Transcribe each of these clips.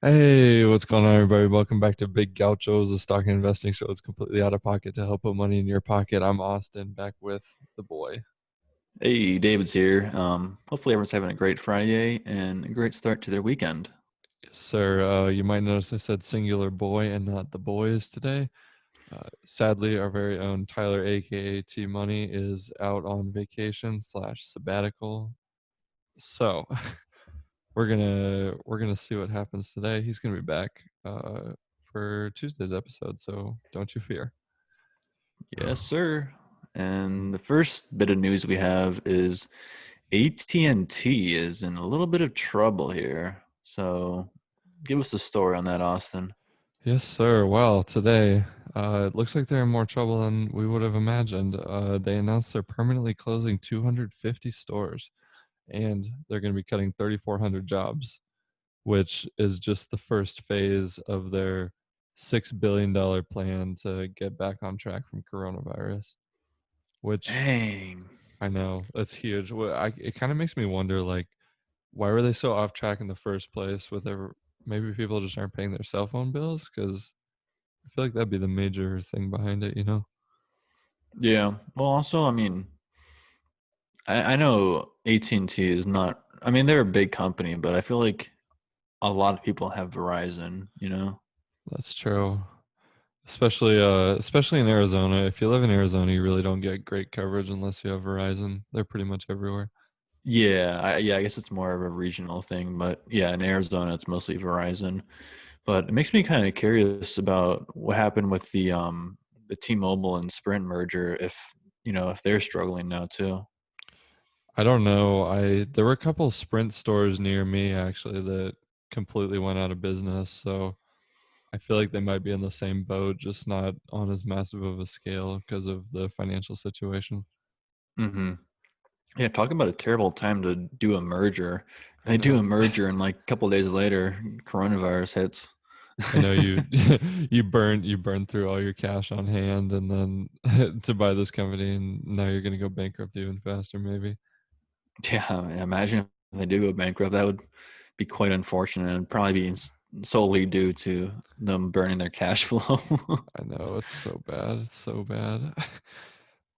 Hey, what's going on, everybody? Welcome back to Big Gauchos, a stock investing show that's completely out of pocket to help put money in your pocket. I'm Austin, back with the boy. Hey, David's here. Hopefully everyone's having a great Friday and a great start to their weekend. Yes, sir. You might notice I said singular boy and not the boys today. Sadly, our very own Tyler, aka T Money, is out on vacation slash sabbatical. So we're gonna see what happens today. He's gonna be back for Tuesday's episode, so don't you fear. Yes, sir. And the first bit of news we have is AT&T is in a little bit of trouble here. So give us the story on that, Austin. Yes, sir. Well, today, it looks like they're in more trouble than we would have imagined. They announced they're permanently closing 250 stores and they're going to be cutting 3,400 jobs, which is just the first phase of their $6 billion plan to get back on track from coronavirus, which Dang. I know that's huge. It kind of makes me wonder, like, why were they so off track in the first place with their, maybe people just aren't paying their cell phone bills because I feel like that'd be the major thing behind it, you know? Yeah. Well, also, I know AT&T is not, they're a big company, but I feel like a lot of people have Verizon. That's true. Especially in Arizona. If you live in Arizona, you really don't get great coverage unless you have Verizon. They're pretty much everywhere. Yeah, I guess it's more of a regional thing, but yeah, in Arizona it's mostly Verizon. But it makes me kind of curious about what happened with the T-Mobile and Sprint merger if they're struggling now too. I don't know. I There were a couple Sprint stores near me actually that completely went out of business, so I feel like they might be in the same boat, just not on as massive of a scale because of the financial situation. Hmm. Yeah, talking about a terrible time to do a merger. I They do a know. merger and like a couple of days later, coronavirus hits. I know you you burned through all your cash on hand and then to buy this company, and now you're gonna go bankrupt even faster maybe. Yeah, imagine if they do go bankrupt. That would be quite unfortunate and probably be solely due to them burning their cash flow. I know it's so bad. It's so bad.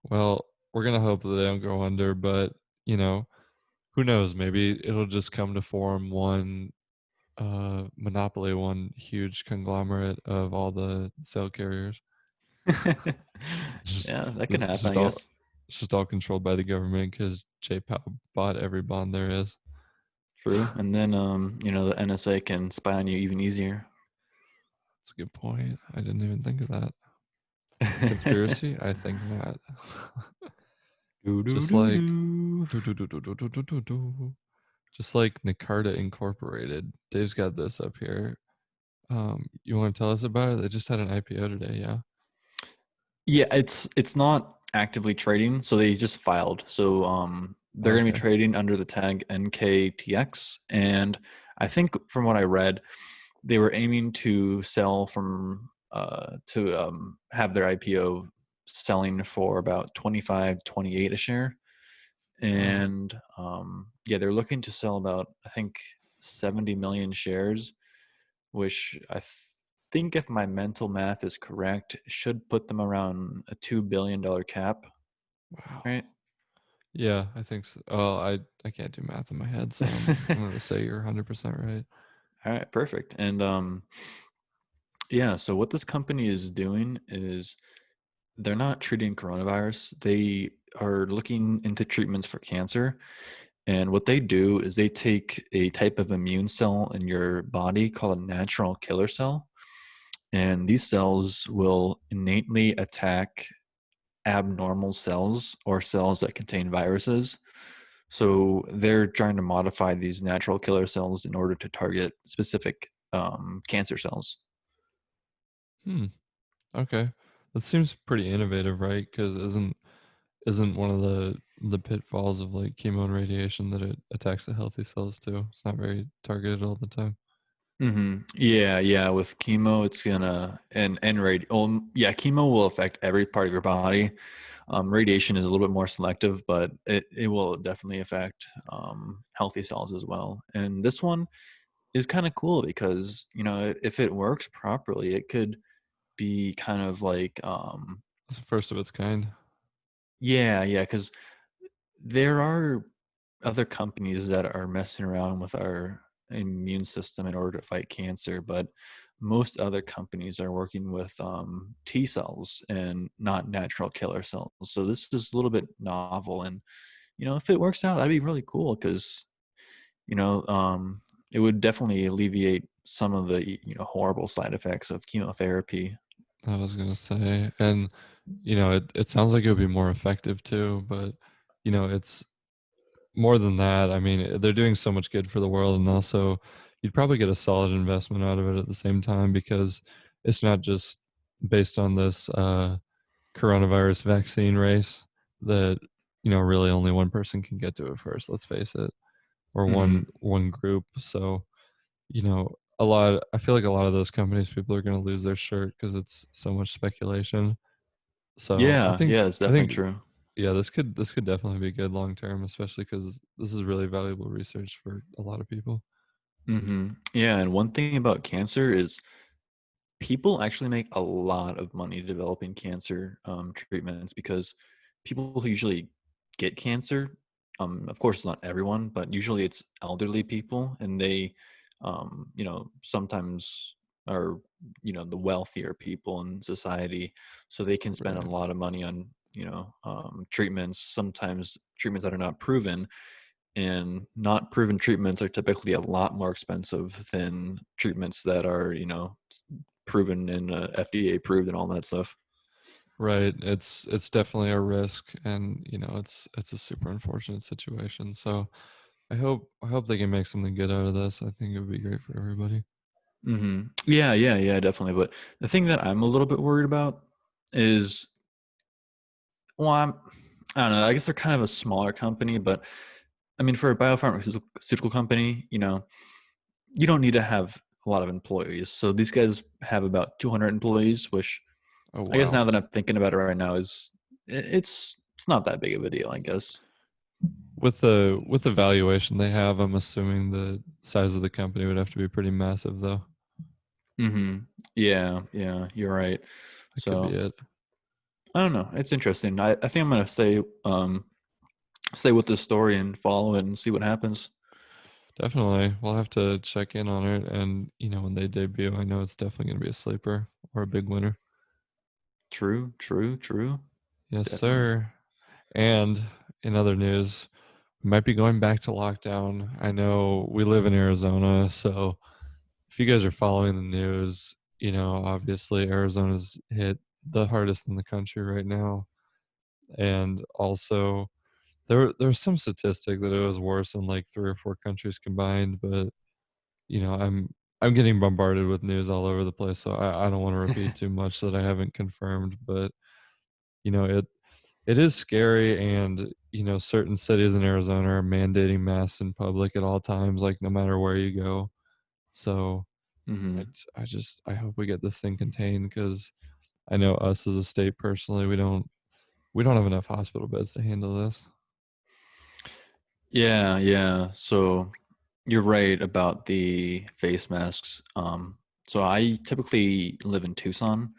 Well, we're gonna hope that they don't go under, but you know, who knows? Maybe it'll just come to form one monopoly, one huge conglomerate of all the cell carriers. It's just Yeah, that could it's happen, just I all guess. it's just all controlled by the government because J-Pow bought every bond there is. True. And then the NSA can spy on you even easier. That's a good point. I didn't even think of that. Conspiracy? I think not. Do do Just do like do. do, do, do, do, do, do, do, do, do. Just like Nkarta Incorporated. Dave's got this up here. You want to tell us about it? They just had an IPO today, yeah. Yeah, it's not actively trading, so they just filed. So they're going to be Okay. trading under the tag NKTX, and I think from what I read, they were aiming to sell from to have their IPO selling for about 25, 28 a share. Wow. And yeah, they're looking to sell about, I think, 70 million shares, which think, if my mental math is correct, should put them around a $2 billion cap, Wow. right? Yeah, I think so. Oh, I can't do math in my head, so I'm gonna say you're 100% right. All right, perfect. And yeah, so what this company is doing is they're not treating coronavirus. They are looking into treatments for cancer. And what they do is they take a type of immune cell in your body called a natural killer cell. And these cells will innately attack abnormal cells or cells that contain viruses. So they're trying to modify these natural killer cells in order to target specific cancer cells. Hmm. Okay. That seems pretty innovative, right? Because isn't one of the pitfalls of like chemo and radiation that it attacks the healthy cells too? It's not very targeted all the time. Yeah. With chemo, it's gonna and yeah, chemo will affect every part of your body. Radiation is a little bit more selective, but it will definitely affect healthy cells as well. And this one, is kind of cool because, if it works properly, it could be kind of like, It's the first of its kind. yeah, yeah, because there are other companies that are messing around with our immune system in order to fight cancer, but most other companies are working with T cells and not natural killer cells. So this is a little bit novel, and if it works out, that'd be really cool because you know um, it would definitely alleviate some of the horrible side effects of chemotherapy. I was gonna say, and it sounds like it would be more effective too, but it's more than that. I mean, they're doing so much good for the world, and also you'd probably get a solid investment out of it at the same time because it's not just based on this coronavirus vaccine race that really only one person can get to it first. Let's face it, or one Hmm. one group. So a lot. I feel like a lot of those companies, people are going to lose their shirt because it's so much speculation. So I Yeah, think yeah, it's I definitely think true. yeah, this could definitely be good long term, especially because this is really valuable research for a lot of people. Yeah, and one thing about cancer is people actually make a lot of money developing cancer treatments because people who usually get cancer, of course, it's not everyone, but usually it's elderly people, and they, sometimes are, the wealthier people in society, so they can spend a Right. lot of money on, treatments, sometimes treatments that are not proven, and not proven treatments are typically a lot more expensive than treatments that are proven and FDA approved and all that stuff. Right. It's definitely a risk, and it's a super unfortunate situation. So I hope they can make something good out of this. I think it would be great for everybody. Yeah, yeah, yeah, definitely. But the thing that I'm a little bit worried about is, well, I don't know. I guess they're kind of a smaller company, but I mean, for a biopharmaceutical company, you don't need to have a lot of employees. So these guys have about 200 employees, which Oh I guess wow. now that I'm thinking about it right now is it's not that big of a deal, I guess. With the valuation they have, I'm assuming the size of the company would have to be pretty massive, though. Yeah, yeah, you're right. That could be So it. I don't know. It's interesting. I think I'm gonna stay with this story and follow it and see what happens. Definitely. We'll have to check in on it, and when they debut, I know it's definitely going to be a sleeper or a big winner. True, true, true. Yes, Definitely. sir. And in other news, we might be going back to lockdown. I know we live in Arizona, so if you guys are following the news, obviously Arizona's hit the hardest in the country right now. And also there's some statistic that it was worse in like 3 or 4 countries combined, but I'm getting bombarded with news all over the place, so I don't wanna repeat too much that I haven't confirmed, but, it is scary, and, certain cities in Arizona are mandating masks in public at all times, like, no matter where you go. So, hmm I hope we get this thing contained because I know us as a state personally, we don't have enough hospital beds to handle this. Yeah, yeah. So you're right about the face masks. So I typically live in Tucson.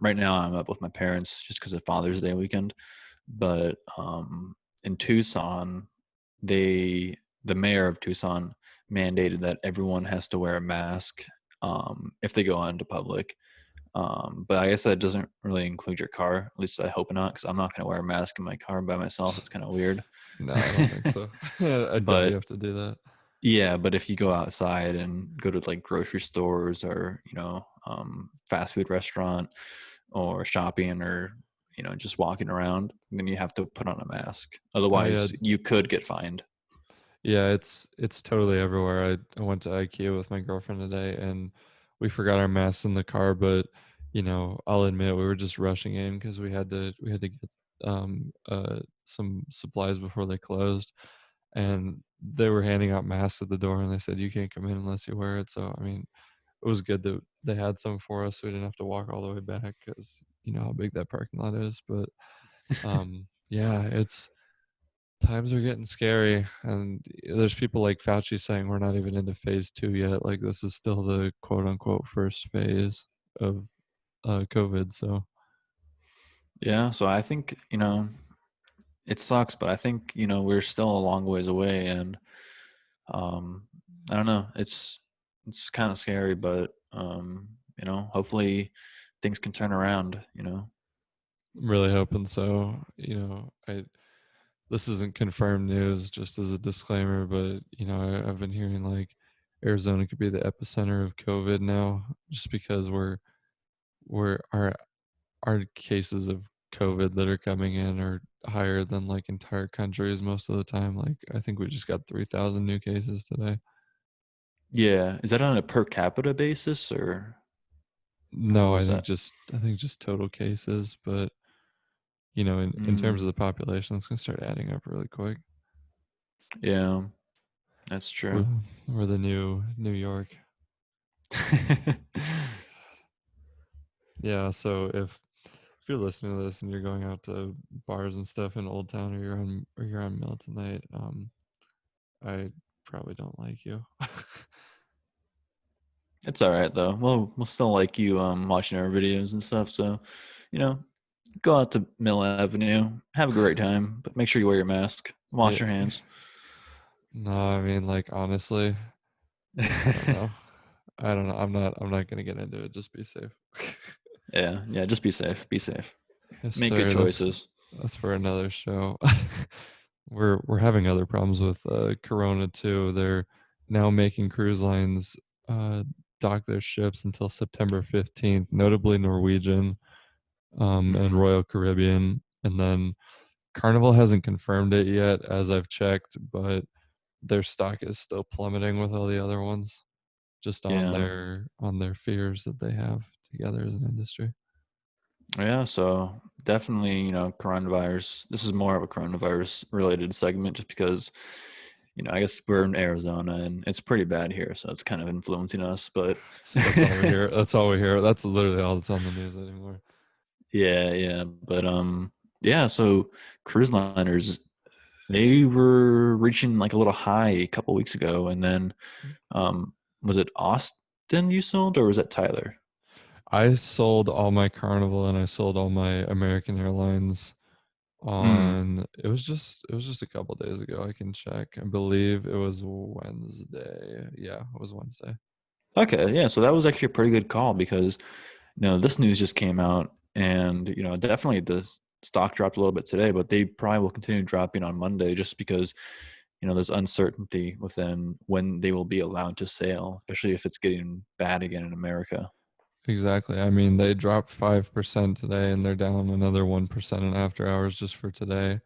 Right now I'm up with my parents just because of Father's Day weekend. But in Tucson, the mayor of Tucson mandated that everyone has to wear a mask if they go out into public. But I guess that doesn't really include your car. At least I hope not, because I'm not going to wear a mask in my car by myself. It's kind of weird. No, I don't think so. I doubt you But have to do that. yeah, but if you go outside and go to like grocery stores or fast food restaurant or shopping or just walking around, then you have to put on a mask. Oh, yeah. Otherwise, you could get fined. Yeah, it's totally everywhere. I went to IKEA with my girlfriend today, and we forgot our masks in the car, but, I'll admit we were just rushing in because we had to get, some supplies before they closed, and they were handing out masks at the door, and they said, "You can't come in unless you wear it." So, I mean, it was good that they had some for us, so we didn't have to walk all the way back because you know how big that parking lot is, but, yeah, times are getting scary, and there's people like Fauci saying we're not even into phase 2 yet. Like this is still the quote unquote first phase of COVID. So Yeah, so I think, it sucks, but I think, we're still a long ways away, and um I don't know, it's kind of scary, but hopefully things can turn around. I'm really hoping so. I this isn't confirmed news, just as a disclaimer, but I've been hearing like Arizona could be the epicenter of COVID now, just because we're our cases of COVID that are coming in are higher than like entire countries most of the time. Like I think we just got 3,000 new cases today. Yeah, is that on a per capita basis, or how No, is that? I think just total cases, but in terms of Mm, the population, it's gonna start adding up really quick. yeah, that's We're true. we're the new New York. Yeah, so if you're listening to this and you're going out to bars and stuff in Old Town, or you're on Mill tonight, I probably don't like you. It's all right though. We'll still like you watching our videos and stuff. So, you know, go out to Mill Avenue, have a great time, but make sure you wear your mask, wash your Yeah. hands. No, I mean, like, honestly, I don't know. I don't know. I'm not gonna get into it. Just be safe. Yeah, yeah. Just be safe. Be safe. Yes, Make good sir. choices. That's for another show. We're having other problems with Corona too. They're now making cruise lines uh, dock their ships until September 15th, notably Norwegian and Hmm. Royal Caribbean. And then Carnival hasn't confirmed it yet, as I've checked, but their stock is still plummeting with all the other ones, just Yeah, on their fears that they have together as an industry. yeah. So definitely, coronavirus. This is more of a coronavirus related segment, just because, I guess we're in Arizona and it's pretty bad here, so it's kind of influencing us. But That's all we hear. That's all we hear. That's literally all that's on the news anymore. yeah, yeah. But yeah. So cruise liners, they were reaching like a little high a couple weeks ago, and then um, was it Austin you sold, or was that Tyler? I sold all my Carnival and I sold all my American Airlines Mm. on it was just a couple days ago. I can check. I believe it was Wednesday. Yeah, it was Wednesday. Okay, yeah. So that was actually a pretty good call because this news just came out, and definitely the stock dropped a little bit today, but they probably will continue dropping on Monday just because there's uncertainty within when they will be allowed to sail, especially if it's getting bad again in America. Exactly. I mean, they dropped 5% today and they're down another 1% in after hours just for today.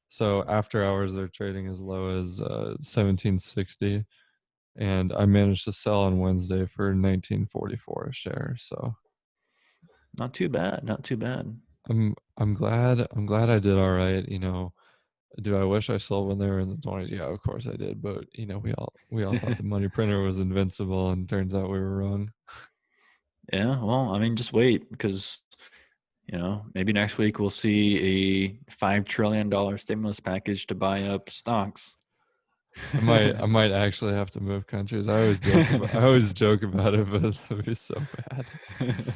So after hours they're trading as low as 1760, and I managed to sell on Wednesday for 1944 a share. So Not too bad. Not too bad. I'm glad I did all right. Do I wish I sold when they were in the 20s? Yeah, of course I did. But we all thought the money printer was invincible, and turns out we were wrong. Yeah. Well, I mean, just wait because maybe next week we'll see a $5 trillion stimulus package to buy up stocks. I might actually have to move countries. I always joke about it, but it would be so bad.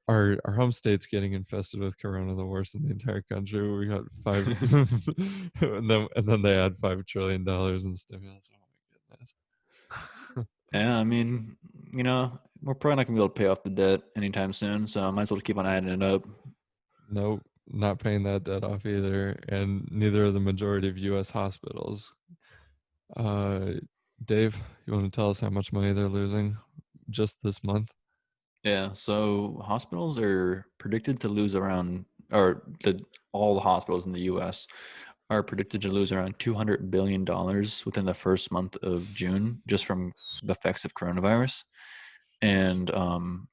Our home state's getting infested with corona the worst in the entire country. We got five and then they add $5 trillion in stimulus. Oh my goodness. Yeah, I mean, we're probably not gonna be able to pay off the debt anytime soon, so I might as well keep on adding it up. Nope, not paying that debt off either, and neither are the majority of US hospitals. Uh Dave, you want to tell us how much money they're losing just this month? Yeah, so hospitals are predicted to lose around, or all the hospitals in the U.S. are predicted to lose around $200 billion within the first month of June, just from the effects of coronavirus. And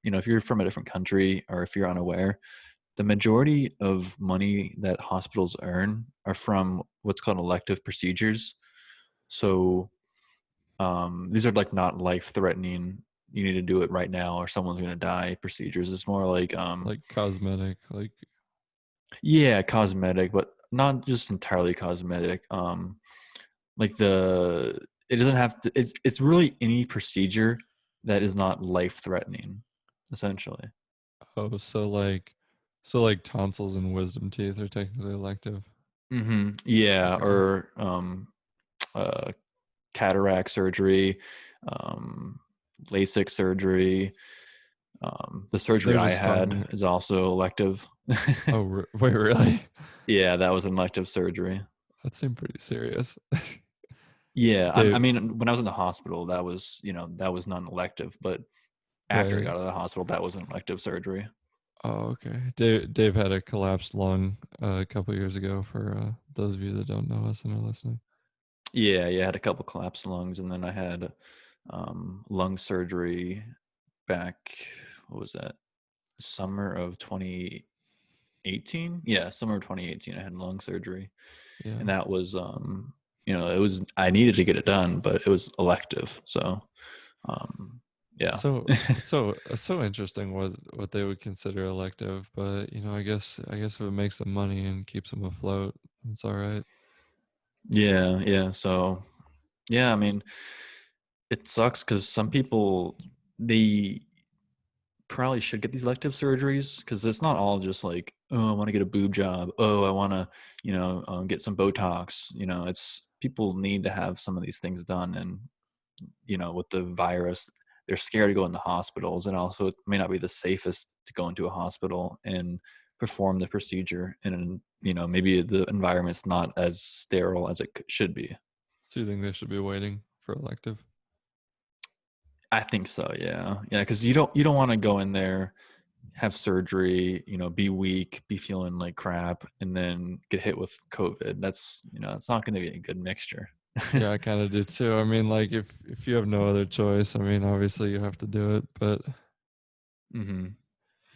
if you're from a different country or if you're unaware, the majority of money that hospitals earn are from what's called elective procedures. So these are like not life threatening, you need to do it right now or someone's going to die procedures. It's more like Like cosmetic, like yeah, cosmetic, but not just entirely cosmetic. Like the it doesn't have to. It's really any procedure that is not life threatening, essentially. Oh, so like tonsils and wisdom teeth are technically elective. Yeah, Okay. or uh, cataract surgery, um, LASIK surgery. The surgery They're I just had talking. is also elective. Oh, wait, really? Yeah, that was an elective surgery. That seemed pretty serious. Yeah, I Dave, mean, when I was in the hospital, that was that was non-elective, but after I right. got out of the hospital, that was an elective surgery. Oh, okay. Dave had a collapsed lung a couple years ago. For those of you that don't know us and are listening. Yeah, yeah, I had a couple collapsed lungs, and then I had lung surgery back. What was that? Summer of 2018. Yeah, summer of 2018. I had lung surgery, and Yeah. that was it was I needed to get it done, but it was elective. So um, yeah. So interesting what they would consider elective, but I guess if it makes them money and keeps them afloat, it's all right. Yeah, yeah. So yeah, I mean, it sucks because some people they probably should get these elective surgeries because it's not all just like, oh, I want to get a boob job, oh, I want to get some Botox. It's people need to have some of these things done, and with the virus, they're scared to go in the hospitals, and also it may not be the safest to go into a hospital and perform the procedure, and maybe the environment's not as sterile as it should be. So you think they should be waiting for elective? I think so. Yeah. Yeah. Cause you don't want to go in there, have surgery, be weak, be feeling like crap, and then get hit with COVID. It's not going to be a good mixture. Yeah, I kind of do too. I mean, like if you have no other choice, I mean, obviously you have to do it, but hmm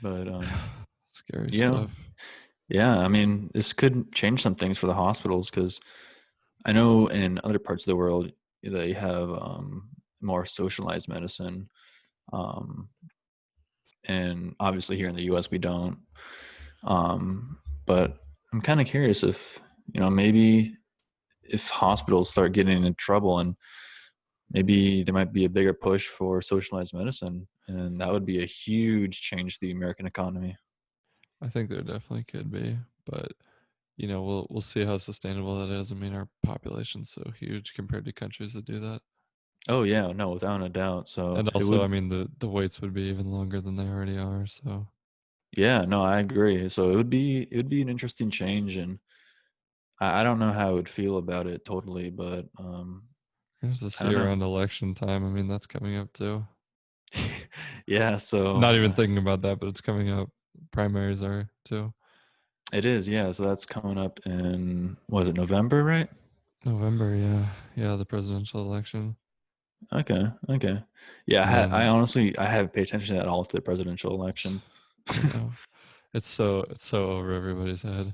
But, scary you know, stuff. yeah, I mean, this could change some things for the hospitals because I know in other parts of the world they have more socialized medicine. Um, and obviously here in the US we don't. But I'm kind of curious if, maybe if hospitals start getting in trouble, and maybe there might be a bigger push for socialized medicine, and that would be a huge change to the American economy. I think there definitely could be, but we'll see how sustainable that is. I mean, our population's so huge compared to countries that do that. Oh yeah, no, without a doubt. So And it also, I would, mean, the waits would be even longer than they already are. So yeah, no, I agree. So it would be an interesting change, and I don't know how I would feel about it totally, but here's to I see don't know. around election time. I mean, that's coming up too. Yeah, so Not even thinking about that, but it's coming up. Primaries are too. it is. Yeah, so that's coming up in, was it November, right? November, yeah. Yeah, the presidential election. Okay, okay. Yeah, And I then honestly I haven't paid attention at all to the presidential election. I know. It's so over everybody's head.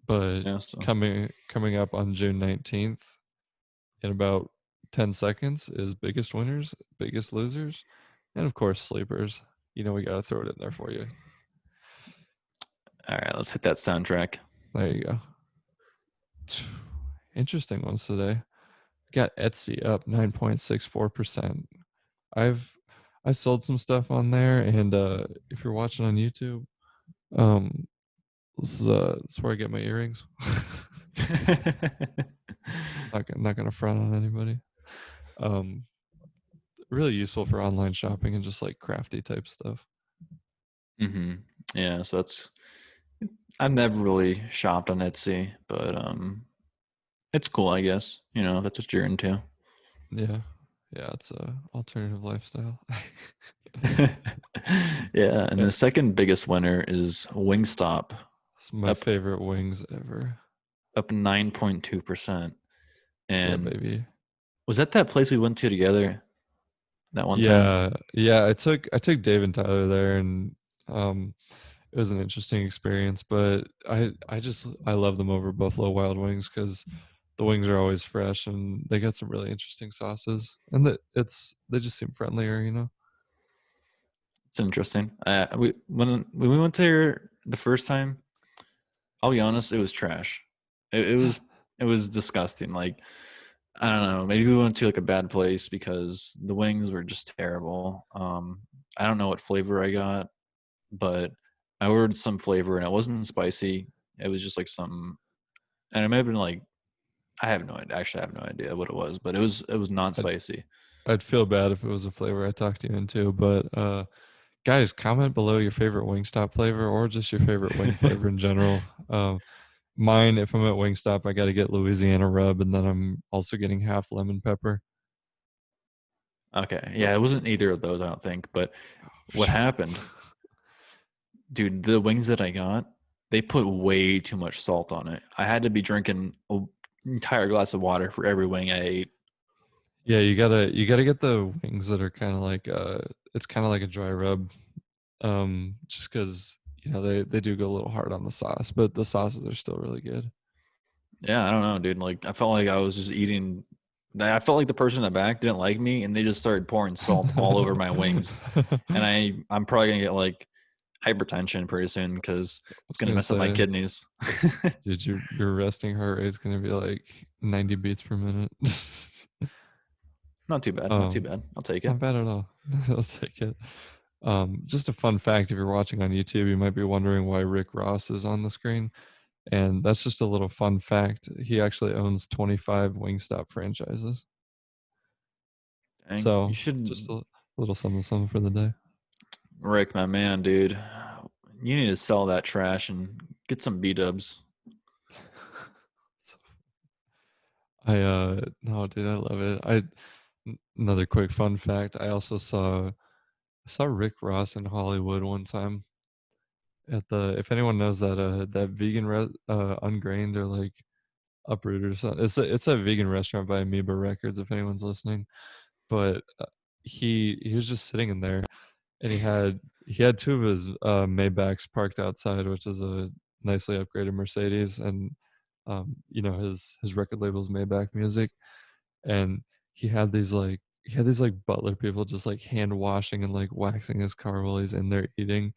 But Yeah, so coming up on June 19th in about 10 seconds is biggest winners, biggest losers, and of course sleepers. We got to throw it in there for you. all right, let's hit that soundtrack. There you go. Interesting ones today. We got Etsy up 9.64%. I've I sold some stuff on there, and if you're watching on YouTube, um this is where I get my earrings. Not gonna front on anybody. Um Really useful for online shopping and just like crafty type stuff. hmm Yeah, so that's, I've never really shopped on Etsy, but it's cool, I guess. That's what you're into. Yeah. Yeah, it's a alternative lifestyle. Yeah, and Yeah, the second biggest winner is Wingstop, it's my up favorite wings ever. 9.2%. Yeah, And baby. was that place we went to together that one time? Yeah, yeah. I took Dave and Tyler there, and um, it was an interesting experience. But I love them over Buffalo Wild Wings because the wings are always fresh, and they got some really interesting sauces, and they just seem friendlier. It's interesting. We when we went there the first time, I'll be honest, it was trash. It was disgusting. Like I don't know, maybe we went to like a bad place because the wings were just terrible. I don't know what flavor I got, but I ordered some flavor and it wasn't spicy. It was just like some, and it may have been like I have no idea. Actually, I have no idea what it was, but it was non I'd spicy. I'd feel bad if it was a flavor I talked you into, but guys, comment below your favorite Wingstop flavor or just your favorite wing flavor in general. Mine, if I'm at Wingstop, I got to get Louisiana rub, and then I'm also getting half lemon pepper. Okay, yeah, it wasn't either of those, I don't think. But what Shut happened, dude? The wings that I got, they put way too much salt on it. I had to be drinking an entire glass of water for every wing I ate. Yeah, you gotta get the wings that are kind of like it's kind of like a dry rub, just because they do go a little hard on the sauce, but the sauces are still really good. Yeah, I don't know, dude. Like I felt like I was just eating. I felt like the person in the back didn't like me, and they just started pouring salt all over my wings. And I'm probably gonna get like hypertension pretty soon because I it's was gonna gonna mess up my say, kidneys. dude, your resting heart rate is gonna be like 90 beats per minute. Not too bad. Not too um, bad. I'll take it. Not bad at all. I'll take it. Just a fun fact: if you're watching on YouTube, you might be wondering why Rick Ross is on the screen, and that's just a little fun fact. He actually owns 25 Wingstop franchises. Dang, you So just should, a little something, something for the day. Rick, my man, dude. You need to sell that trash and get some B dubs. So no, dude, I love it. Another quick fun fact. I saw Rick Ross in Hollywood one time at the, if anyone knows that vegan Ungrained or like Uproot or something. It's a vegan restaurant by Amoeba Records if anyone's listening. But he was just sitting in there, and he had two of his Maybachs parked outside, which is a nicely upgraded Mercedes, and his record label's Maybach Music, and he had these like butler people just like hand washing and like waxing his car while he's in there eating,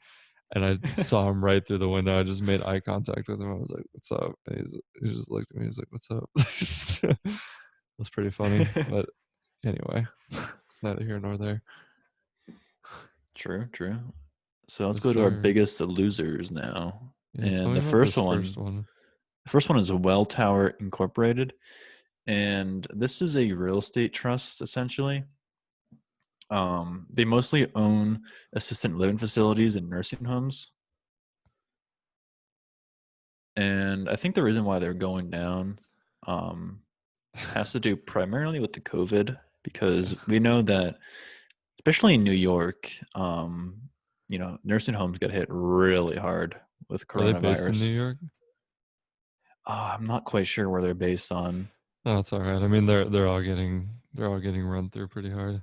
and I saw him right through the window. I just made eye contact with him. I was like, "What's up?" And he just looked at me. He's like, "What's up?" It was pretty funny, but anyway, it's neither here nor there. True, true. So let's Yes, go to our sir. biggest losers now. Yeah, tell And me the about first this one, first one. the first one is Welltower Incorporated, and this is a real estate trust essentially. They mostly own assisted living facilities and nursing homes. And I think the reason why they're going down um, has to do primarily with the COVID, Yeah. because we know that, especially in New York, nursing homes get hit really hard with Are they based in New coronavirus. York? I'm not quite sure where they're based on. No, it's all right. I mean, they're all getting run through pretty hard.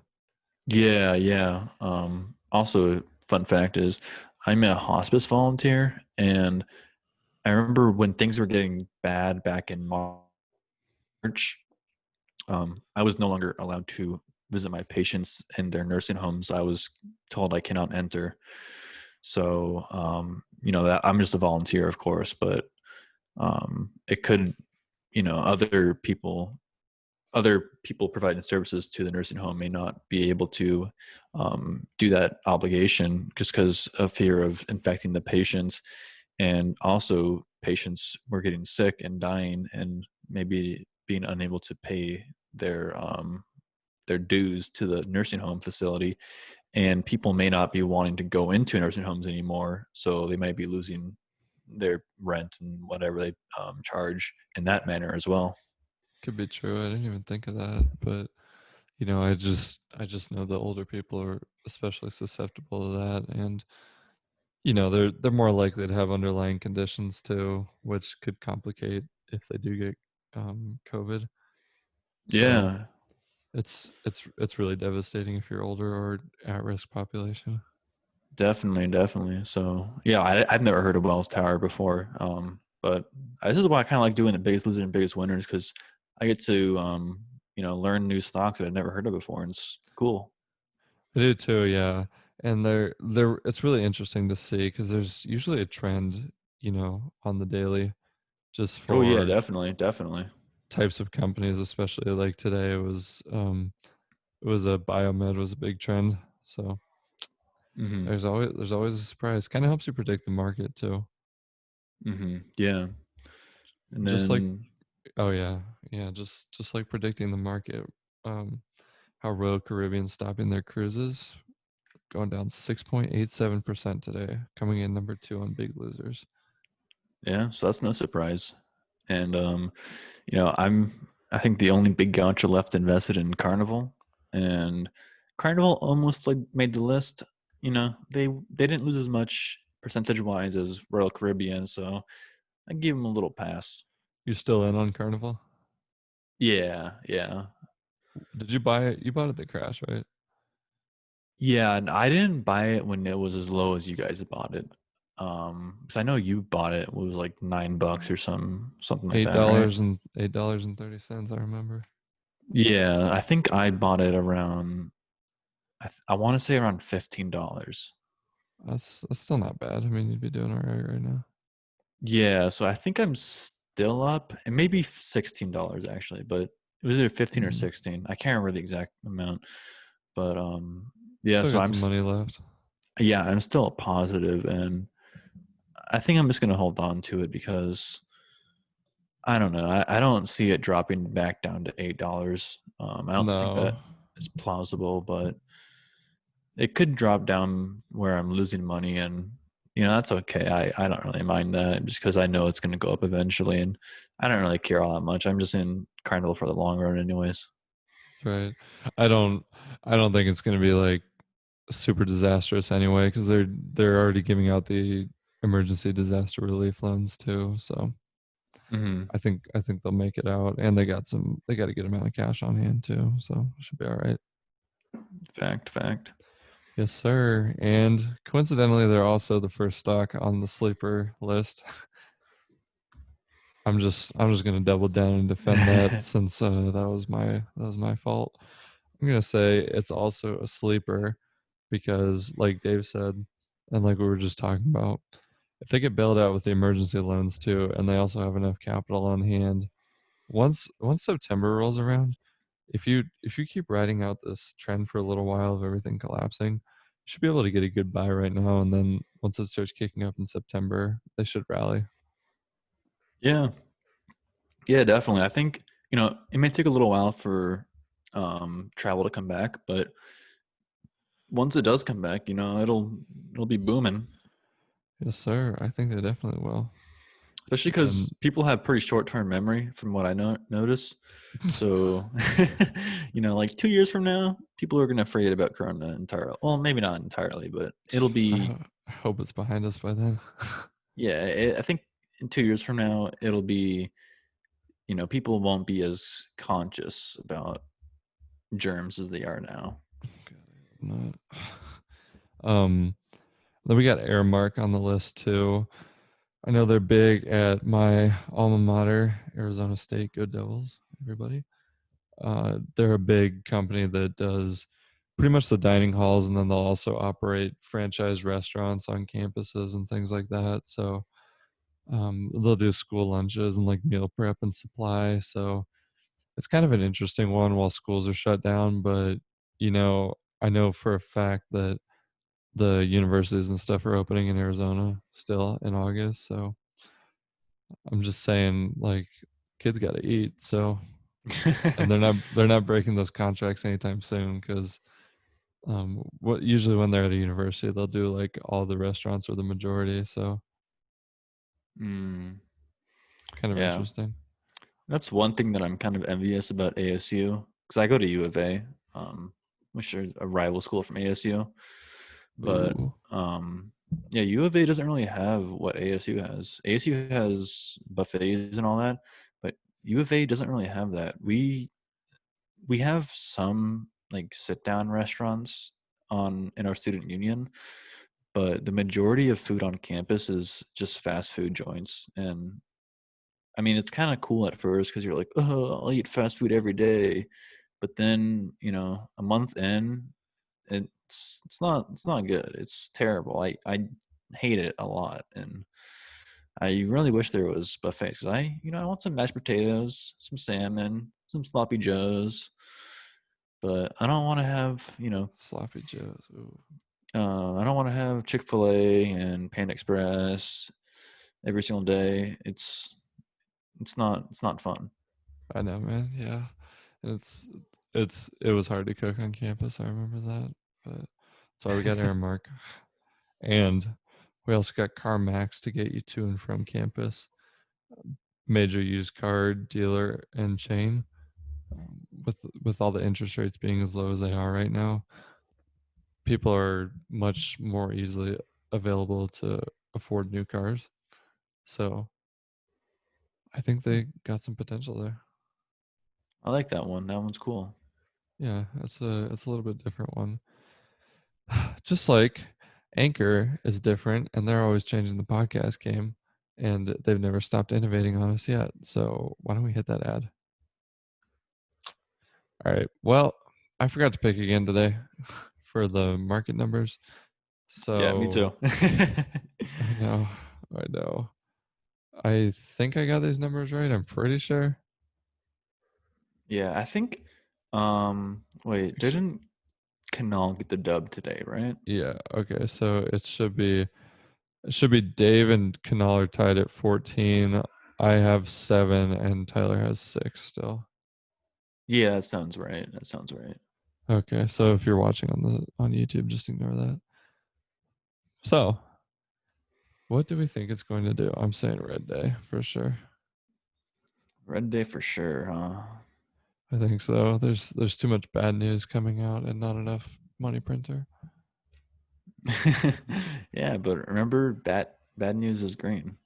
Yeah, yeah. Also, fun fact is, I'm a hospice volunteer, and I remember when things were getting bad back in March. I was no longer allowed to visit my patients in their nursing homes. I was told I cannot enter. So, that I'm just a volunteer, of course, but it could, other people providing services to the nursing home may not be able to do that obligation just because of fear of infecting the patients. And also, patients were getting sick and dying and maybe being unable to pay their dues to the nursing home facility, and people may not be wanting to go into nursing homes anymore, so they might be losing their rent and whatever they charge in that manner as well. Could be true. I didn't even think of that, but I just know the older people are especially susceptible to that, and they're more likely to have underlying conditions too, which could complicate if they do get COVID. So Yeah, it's really devastating if you're older or at risk population. definitely, definitely. So yeah, I've never heard of Wells Tower before, but this is why I kind of like doing the biggest loser and biggest winners, because I get to learn new stocks that I've never heard of before, and it's cool. I do too, yeah. And they're it's really interesting to see because there's usually a trend. on the daily, just Oh yeah, for definitely, definitely. types of companies, especially like today it was a biomed was a big trend. So Hmm. there's always a surprise. Kind of helps you predict the market too. Hmm. Yeah. And Just like then oh yeah, just like predicting the market. Um, how Royal Caribbean stopping their cruises, going down 6.87% today, coming in number 2 on Big Losers. yeah, so that's no surprise. And I think the only big gaucho left invested in Carnival, and Carnival almost like made the list. They didn't lose as much percentage wise as Royal Caribbean, so I give them a little pass. You still in on Carnival? Yeah, yeah. Did you buy it? You bought it at the crash, right? Yeah, and I didn't buy it when it was as low as you guys bought it. Because I know you bought it was like $9 or something like Eight that, right? dollars and $8.30, I remember. Yeah, I think I bought it around. I want to say around $15. That's still not bad. I mean, you'd be doing all right now. Yeah, so I think I'm still up, and maybe $16 actually, but it was either 15 or Mm. 16. I can't remember the exact amount, but yeah. Still So got some money left. yeah, I'm still positive, and I think I'm just gonna hold on to it because I don't know. I don't see it dropping back down to $8. I don't think No, that is plausible, but it could drop down where I'm losing money, and that's okay. I don't really mind that just because I know it's going to go up eventually, and I don't really care all that much. I'm just in Carnival for the long run, anyways. that's right. I don't I don't think it's gonna be like super disastrous anyway, because they're already giving out the emergency disaster relief loans too. So Hmm. I think they'll make it out, and they got a good amount of cash on hand too, so it should be all right. Fact, fact. Yes, sir. And coincidentally, they're also the first stock on the sleeper list. I'm just gonna double down and defend that since that was my fault. I'm gonna say it's also a sleeper because, like Dave said, and like we were just talking about, if they get bailed out with the emergency loans too, and they also have enough capital on hand, once September rolls around, if you keep riding out this trend for a little while of everything collapsing, you should be able to get a good buy right now, and then once it starts kicking up in September, they should rally. Yeah, yeah, definitely. I think it may take a little while for travel to come back, but once it does come back, it'll be booming. Yes, sir. I think they definitely will. Especially And because people have pretty short-term memory, from what I notice. So, like 2 years from now, people are gonna forget about Corona entirely. Well, maybe not entirely, but it'll be. I hope it's behind us by then. Yeah, I think in 2 years from now, it'll be. People won't be as conscious about germs as they are now. God, I hope not. Um, then we got Airmark on the list too. I know they're big at my alma mater, Arizona State. Go Devils, everybody. They're a big company that does pretty much the dining halls, and then they'll also operate franchise restaurants on campuses and things like that. So they'll do school lunches and like meal prep and supply. So it's kind of an interesting one while schools are shut down. But I know for a fact that the universities and stuff are opening in Arizona still in August. So I'm just saying, like, kids got to eat. So and they're not breaking those contracts anytime soon because what usually when they're at a university they'll do like all the restaurants or the majority. So Mm, kind of yeah, interesting. that's one thing that I'm kind of envious about ASU because I go to U of A, um, which is a rival school from ASU. But Ooh, yeah, U of A doesn't really have what ASU has. ASU has buffets and all that, but U of A doesn't really have that. We have some like sit down restaurants on in our student union, but the majority of food on campus is just fast food joints. And I mean, it's kind of cool at first because you're like, oh, I'll eat fast food every day. But then, a month in, it's not good. It's terrible. I hate it a lot, and I really wish there was buffets because I want some mashed potatoes, some salmon, some sloppy joes, but I don't want to have, Sloppy Joes. Ooh, I don't want to have Chick-fil-A and Panda Express every single day. It's not fun. I know, man. Yeah, it's it was hard to cook on campus. I remember that, but that's why we got Aramark, and we also got CarMax to get you to and from campus. Major used car dealer and chain. With all the interest rates being as low as they are right now, people are much more easily available to afford new cars. So I think they got some potential there. I like that one. That one's cool. Yeah, it's a little bit different one. Just like Anchor is different and they're always changing the podcast game and they've never stopped innovating on us yet. So why don't we hit that ad? All right. Well, I forgot to pick again today for the market numbers. Yeah, me So too. I know, I know. I think I got these numbers right. I'm pretty sure. Yeah, I think. Wait, Actu- didn't Canal get the dub today, right? Yeah. Okay. So it should be Dave and Kanal are tied at 14. I have 7 and Tyler has 6 still. Yeah, that sounds right. That sounds right. Okay. So if you're watching on YouTube, just ignore that. So what do we think it's going to do? I'm saying red day for sure. Red Day for sure, huh? I think so. There's too much bad news coming out and not enough money printer. Yeah, but remember, bad news is green.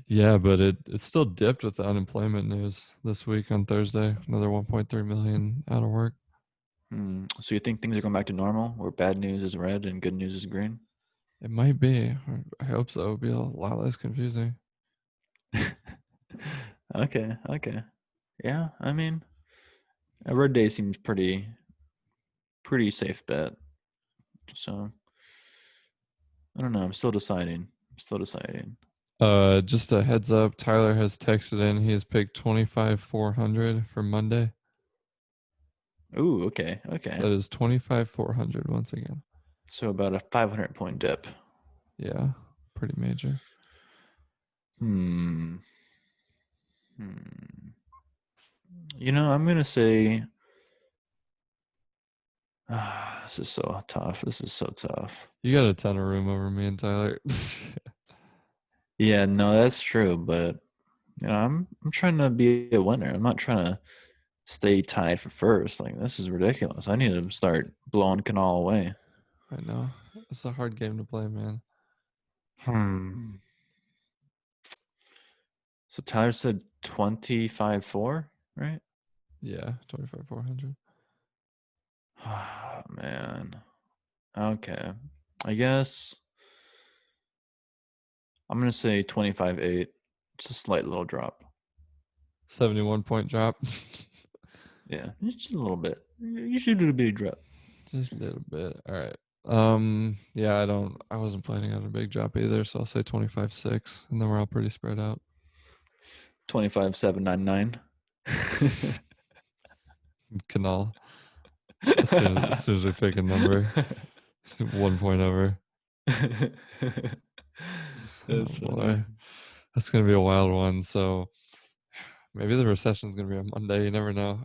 Yeah, but it still dipped with the unemployment news this week on Thursday. Another 1.3 million out of work. So you think things are going back to normal, where bad news is red and good news is green? It might be. I hope so. It'll be a lot less confusing. Okay, okay. Yeah, I mean, a red day seems pretty safe bet. So I don't know. I'm still deciding. I'm still deciding. Just a heads up. Tyler has texted in. He has picked 25,400 for Monday. Ooh, okay, okay. That is 25,400 once again. So about a 500-point dip. Yeah, pretty major. Hmm. Hmm. I'm gonna say, this is so tough. This is so tough. You got a ton of room over me and Tyler. Yeah, no, that's true. But I'm trying to be a winner. I'm not trying to stay tied for first. Like this is ridiculous. I need to start blowing Canal away. I know. It's a hard game to play, man. Hmm. So Tyler said 25-4, right? Yeah, 25,400. Oh, man. Okay. I guess I'm gonna say 25-8. It's a slight little drop. 71-point drop. Yeah, just a little bit. You should do a big drop. Just a little bit. All right. Yeah, I wasn't planning on a big drop either, so I'll say 25.6, and then we're all pretty spread out. 25-799. Canal. As soon as we pick a number, 1 point over. Oh That's funny. boy. That's gonna be a wild one. So maybe the recession's gonna be on Monday. You never know.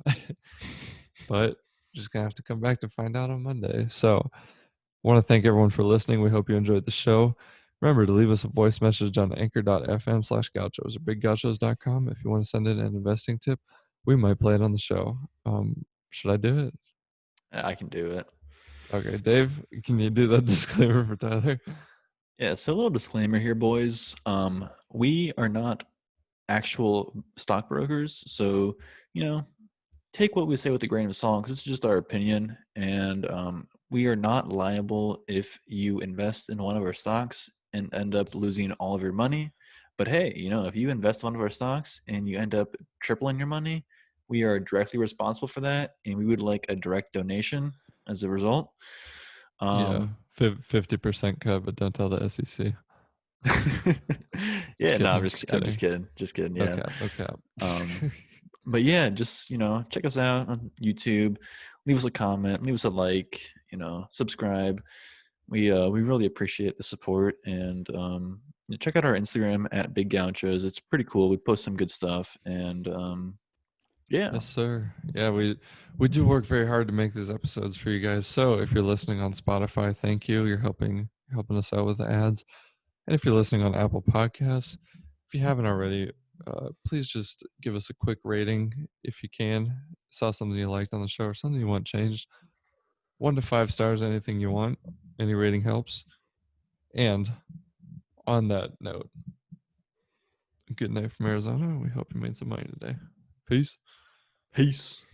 But just gonna have to come back to find out on Monday. So I want to thank everyone for listening. We hope you enjoyed the show. Remember to leave us a voice message on anchor.fm/gauchos or biggauchos.com if you want to send in an investing tip. We might play it on the show. Should I do it? I can do it. Okay, Dave, can you do that disclaimer for Tyler? Yeah, so a little disclaimer here, boys. We are not actual stockbrokers, so you know, take what we say with a grain of salt because it's just our opinion, and we are not liable if you invest in one of our stocks and end up losing all of your money. But hey, if you invest in one of our stocks and you end up tripling your money, we are directly responsible for that, and we would like a direct donation as a result. Yeah, Um, 50% cut, but don't tell the SEC. Just Yeah, no, kidding, just I'm just kidding. kidding. Just kidding. No Yeah. cap, no cap. Um, but yeah, just check us out on YouTube. Leave us a comment, leave us a like, subscribe. We really appreciate the support, and check out our Instagram at Big Gauchos. It's pretty cool. We post some good stuff, and yeah. Yes, sir. Yeah, we do work very hard to make these episodes for you guys. So if you're listening on Spotify, thank you. You're helping us out with the ads. And if you're listening on Apple Podcasts, if you haven't already, please just give us a quick rating if you can. Saw something you liked on the show or something you want changed. 1 to 5 stars, anything you want. Any rating helps. And on that note, good night from Arizona. We hope you made some money today. Peace. Peace.